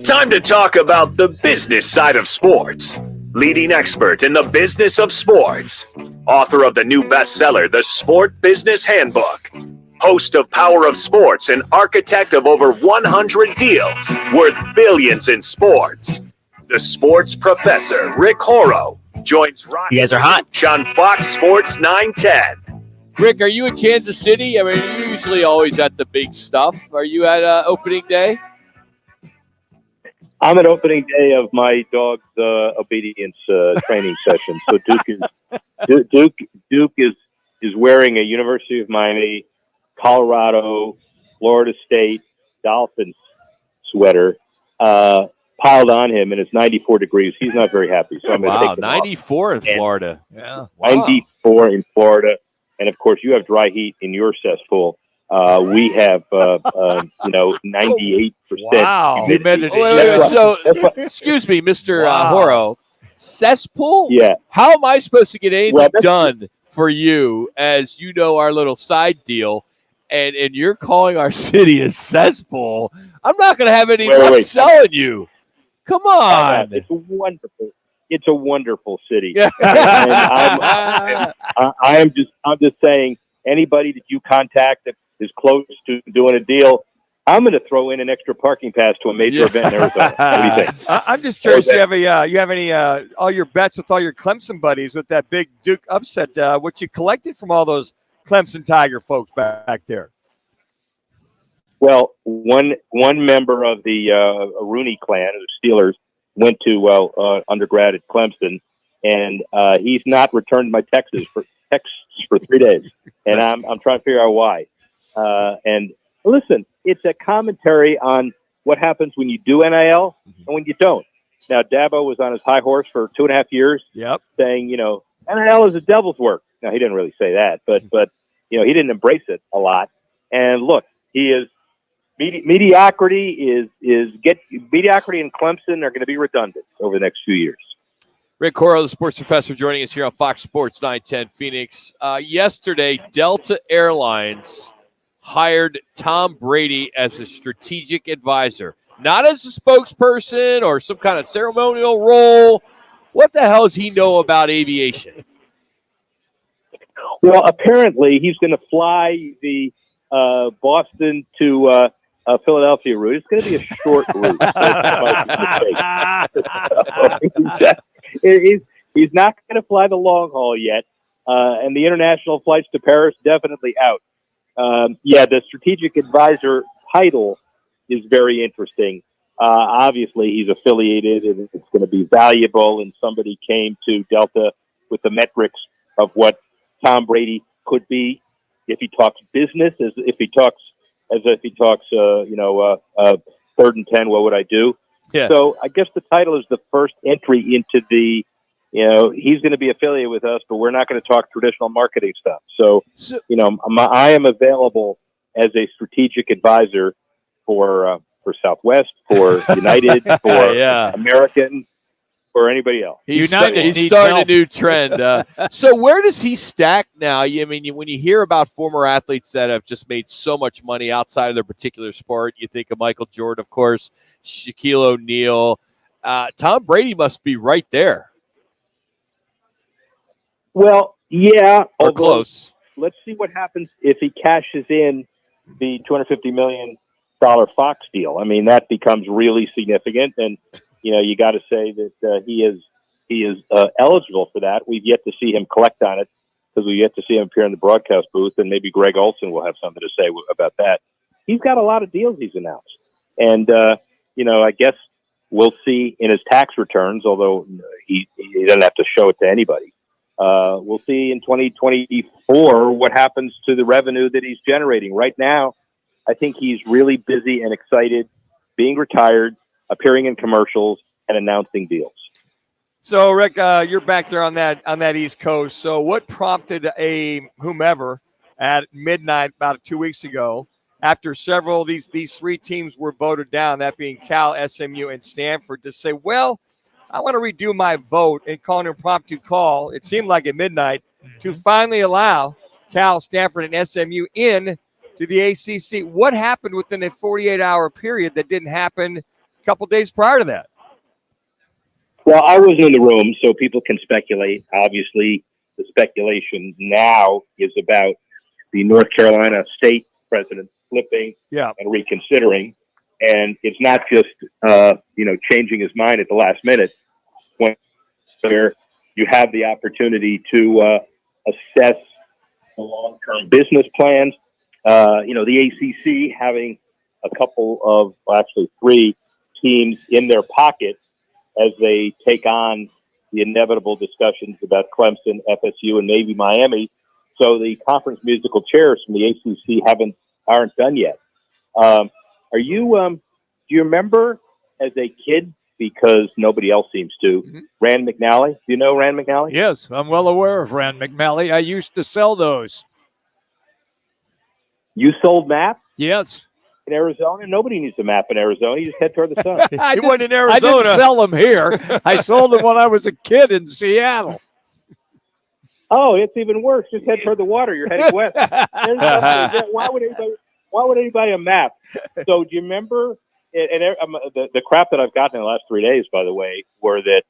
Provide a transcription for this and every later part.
Time to talk about the business side of sports. Leading expert in the business of sports. Author of the new bestseller, The Sport Business Handbook. Host of Power of Sports and architect of over 100 deals worth billions in sports. The sports professor, Rick Horrow, joins Rock. You guys are hot. On Fox Sports 910. Rick, are you in Kansas City? I mean, you're usually always at the big stuff. Are you at opening day? I'm at opening day of my dog's obedience training session. So Duke is wearing a University of Miami, Colorado, Florida State Dolphins sweater piled on him, and it's 94 degrees. He's not very happy. So I'm going to take 94 off. in Florida. Yeah, wow. 94 in Florida, and of course you have dry heat in your cesspool. We have, 98%. Wow. Wait. So, excuse me, Mr. Horrow. Cesspool? Yeah. How am I supposed to get anything done for you as you know our little side deal, and you're calling our city a cesspool? I'm not going to have any luck selling you. Come on. It's wonderful. It's a wonderful city. Yeah. I'm just saying, anybody that you contact that is close to doing a deal, I'm going to throw in an extra parking pass to a major event in Arizona. What do you think? I'm just curious. You have any all your bets with all your Clemson buddies with that big Duke upset? What you collected from all those Clemson Tiger folks back there? Well, one member of the Rooney clan, the Steelers, went to undergrad at Clemson, and he's not returned my texts for 3 days, and I'm trying to figure out why. And listen, it's a commentary on what happens when you do NIL and when you don't. Now, Dabo was on his high horse for 2.5 years, saying, NIL is a devil's work. Now, he didn't really say that, but he didn't embrace it a lot. And look, he is mediocrity mediocrity and Clemson are going to be redundant over the next few years. Rick Horrow, the sports professor, joining us here on Fox Sports 910 Phoenix. Yesterday, Delta Airlines hired Tom Brady as a strategic advisor, not as a spokesperson or some kind of ceremonial role. What the hell does he know about aviation? Well, apparently he's going to fly the Boston to Philadelphia route. It's going to be a short route. He's not going to fly the long haul yet, and the international flights to Paris definitely out. The strategic advisor title is very interesting. Obviously, he's affiliated, and it's going to be valuable. And somebody came to Delta with the metrics of what Tom Brady could be if he talks business, as if he talks 3rd and 10. What would I do? Yeah. So I guess the title is the first entry into the. He's going to be affiliated with us, but we're not going to talk traditional marketing stuff. So I am available as a strategiig advisor for Southwest, for United, for American, for anybody else. He's starting a new trend. So where does he stack now? I mean, when you hear about former athletes that have just made so much money outside of their particular sport, you think of Michael Jordan, of course, Shaquille O'Neal. Tom Brady must be right there. Well, yeah. Or close. Let's see what happens if he cashes in the $250 million Fox deal. I mean, that becomes really significant. And, you got to say that he is eligible for that. We've yet to see him collect on it because we've yet to see him appear in the broadcast booth. And maybe Greg Olson will have something to say about that. He's got a lot of deals he's announced. And, I guess we'll see in his tax returns, although he doesn't have to show it to anybody. We'll see in 2024 what happens to the revenue that he's generating. Right now, I think he's really busy and excited, being retired, appearing in commercials, and announcing deals. So, Rick, you're back there on that East Coast. So what prompted whomever at midnight about 2 weeks ago, after several of these three teams were voted down, that being Cal, SMU, and Stanford, to say, well, I want to redo my vote and call an impromptu call, it seemed like at midnight, to finally allow Cal, Stanford, and SMU in to the ACC. What happened within a 48-hour period that didn't happen a couple days prior to that. Well, I wasn't in the room, so people can speculate. Obviously, the speculation now is about the North Carolina state president flipping and reconsidering. And it's not just, changing his mind at the last minute, where you have the opportunity to assess the long-term business plans. The ACC having a couple of, actually 3 teams in their pocket as they take on the inevitable discussions about Clemson, FSU, and maybe Miami. So the conference musical chairs from the ACC aren't done yet. Do you remember as a kid, because nobody else seems to, Rand McNally? Do you know Rand McNally? Yes, I'm well aware of Rand McNally. I used to sell those. You sold maps Yes. in Arizona? Nobody needs a map in Arizona. You just head toward the sun. He went in Arizona. I didn't sell them here. I sold them when I was a kid in Seattle. Oh, it's even worse. Just head toward the water. You're heading west. Why would anybody a map? So do you remember? And the crap that I've gotten in the last 3 days, by the way, were that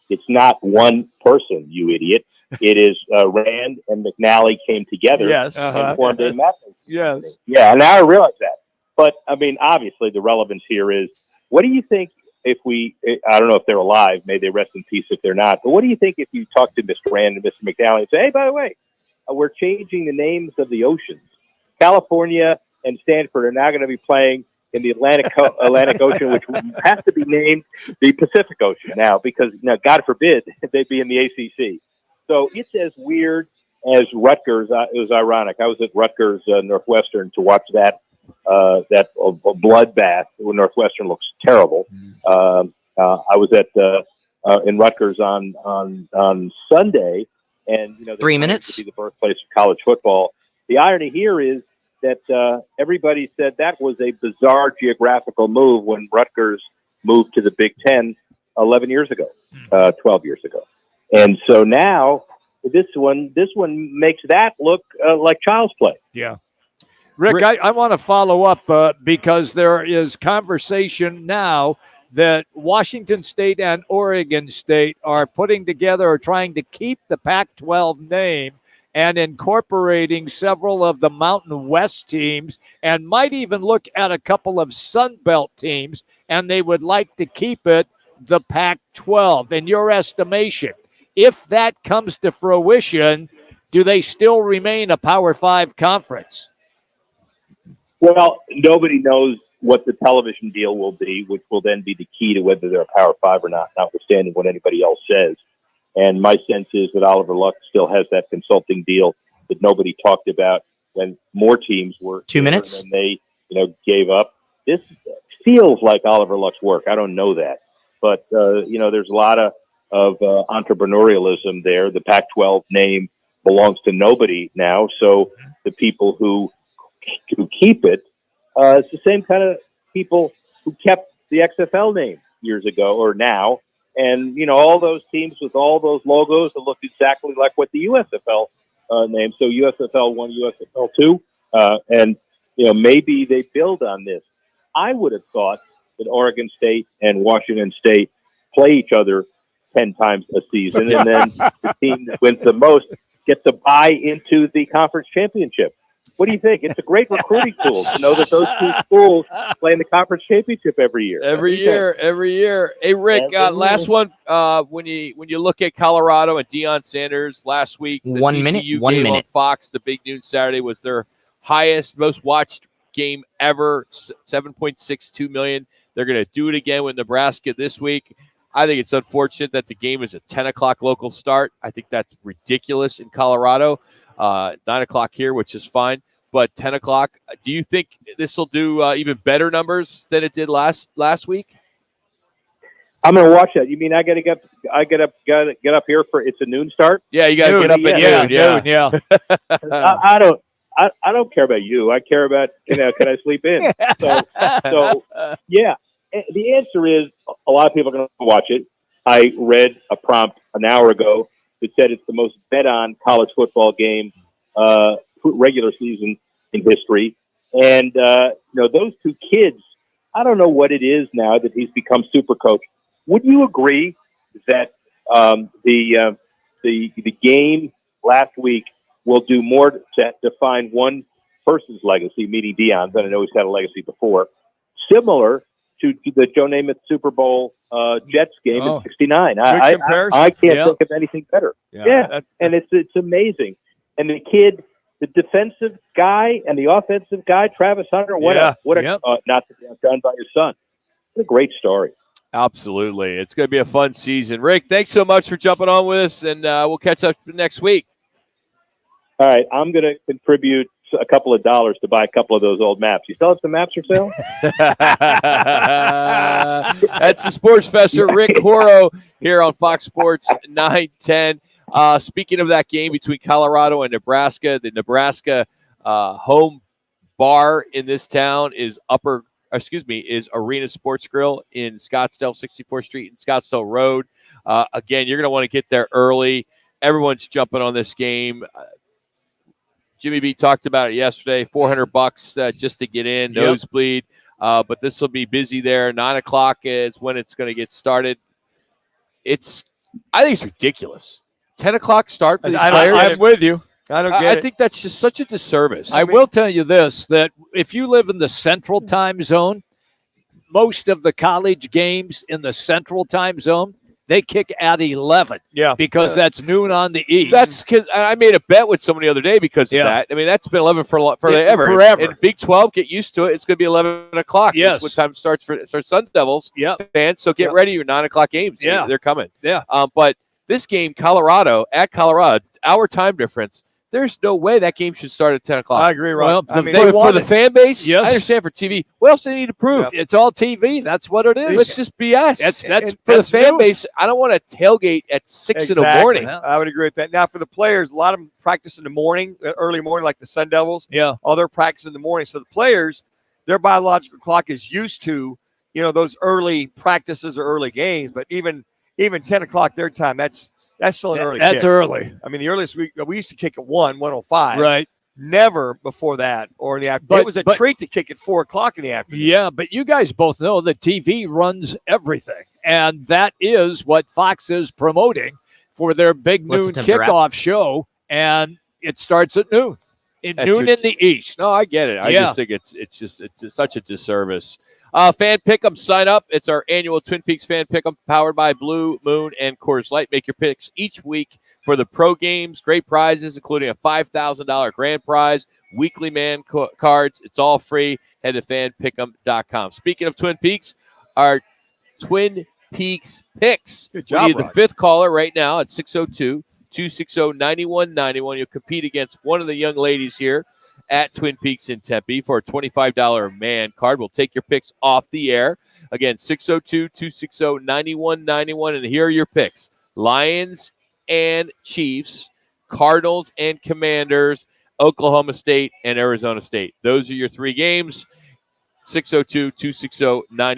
it's not one person, you idiot. It is Rand and McNally came together and formed a map. Yes. Yeah, now I realize that. But, I mean, obviously the relevance here is, what do you think I don't know if they're alive, may they rest in peace if they're not, but what do you think if you talk to Mr. Rand and Mr. McNally and say, hey, by the way, we're changing the names of the oceans. California and Stanford are now going to be playing in the Atlantic Ocean, which has to be named the Pacific Ocean now, because God forbid they'd be in the ACC. So it's as weird as Rutgers. It was ironic. I was at Rutgers Northwestern to watch that bloodbath. Northwestern looks terrible. I was in Rutgers on Sunday, and 3 minutes to be the birthplace of college football. The irony here is that everybody said that was a bizarre geographical move when Rutgers moved to the Big Ten 11 years ago, 12 years ago. And so now this one makes that look like child's play. Yeah. Rick, I want to follow up because there is conversation now that Washington State and Oregon State are putting together or trying to keep the Pac-12 name and incorporating several of the Mountain West teams, and might even look at a couple of Sun Belt teams, and they would like to keep it the Pac-12. In your estimation, if that comes to fruition, do they still remain a Power 5 conference? Well, nobody knows what the television deal will be, which will then be the key to whether they're a Power 5 or not, notwithstanding what anybody else says. And my sense is that Oliver Luck still has that consulting deal that nobody talked about when more teams were 2 minutes and they, gave up. This feels like Oliver Luck's work. I don't know that, but there's a lot of entrepreneurialism there. The Pac-12 name belongs to nobody now, so the people who keep it, it's the same kind of people who kept the XFL name years ago or now. And, all those teams with all those logos that look exactly like what the USFL name. So USFL 1, USFL 2. And, maybe they build on this. I would have thought that Oregon State and Washington State play each other 10 times a season. And then the team that wins the most gets to buy into the conference championship. What do you think? It's a great recruiting tool to know that those two schools play in the conference championship every year. Every year. Hey, Rick, last one. When you look at Colorado and Deion Sanders last week, the 1 TCU minute. game on Fox, the big noon Saturday, was their highest, most watched game ever, 7.62 million. They're going to do it again with Nebraska this week. I think it's unfortunate that the game is a 10 o'clock local start. I think that's ridiculous in Colorado. 9 o'clock here, which is fine. But 10 o'clock, do you think this will do even better numbers than it did last week? I'm going to watch that. You mean I got to get up here for it's a noon start? Yeah, you got to get up at noon. Yeah. I don't care about you. I care about can I sleep in? So yeah. The answer is a lot of people are going to watch it. I read a prompt an hour ago that said it's the most bet on college football game regular season in history. And those two kids I don't know what it is now that he's become super coach. Would you agree that the game last week will do more to define one person's legacy, meaning Dion's, and I know he's had a legacy before, similar to the Joe Namath Super Bowl Jets game in '69. I can't think of anything better. Yeah. And it's amazing. And the kid, the defensive guy and the offensive guy, Travis Hunter, not to be outdone by his son. What a great story. Absolutely. It's going to be a fun season. Rick, thanks so much for jumping on with us, and we'll catch up next week. All right. I'm going to contribute a couple of dollars to buy a couple of those old maps. You still have some maps for sale? That's the sports professor, Rick Horrow, here on Fox Sports 910. Speaking of that game between Colorado and Nebraska, the Nebraska home bar in this town is Arena Sports Grill in Scottsdale, 64th Street and Scottsdale Road. Again, you're going to want to get there early. Everyone's jumping on this game. Jimmy B talked about it yesterday, $400 just to get in, nosebleed. But this will be busy there. 9 o'clock is when it's going to get started. I think it's ridiculous. 10 o'clock start for these players. I'm with you. I think that's just such a disservice. I will tell you this, that if you live in the central time zone, most of the college games in the central time zone, they kick at 11. Yeah. Because that's noon on the east. That's because I made a bet with someone the other day because of that. I mean, that's been 11 forever. Forever. And Big 12, get used to it. It's going to be 11 o'clock. Yes. That's what time starts for Sun Devils fans. So get ready. Your 9 o'clock games. Yeah. They're coming. Yeah. But this game, Colorado, hour time difference, there's no way that game should start at 10 o'clock. I agree, Ron. Well, for the fan base, yes. I understand for TV. What else do they need to prove? Yeah. It's all TV. That's what it is. It's just BS. That's for the fan base. I don't want to tailgate at 6 in the morning. I would agree with that. Now, for the players, a lot of them practice in the morning, early morning, like the Sun Devils. Yeah. All their practice in the morning. So the players, their biological clock is used to, those early practices or early games. But even 10 o'clock their time, that's still an early kick. That's early. I mean, the earliest we used to kick at 1:05. Right. Never before that or in the afternoon. It was a treat to kick at 4 o'clock in the afternoon. Yeah, but you guys both know that TV runs everything. And that is what Fox is promoting for their big noon kickoff show. And it starts at noon. Noon in the East. No, I get it. I just think it's such a disservice. Fan Pick'em, sign up. It's our annual Twin Peaks Fan Pick'em powered by Blue Moon and Coors Light. Make your picks each week for the pro games. Great prizes, including a $5,000 grand prize, weekly man cards. It's all free. Head to fanpick'em.com. Speaking of Twin Peaks, our Twin Peaks picks. Good job, we need the fifth caller right now at 602-260-9191. You'll compete against one of the young ladies here at Twin Peaks in Tempe for a $25 man card. We'll take your picks off the air. Again, 602-260-9191. And here are your picks. Lions and Chiefs, Cardinals and Commanders, Oklahoma State and Arizona State. Those are your three games. 602-260-9191.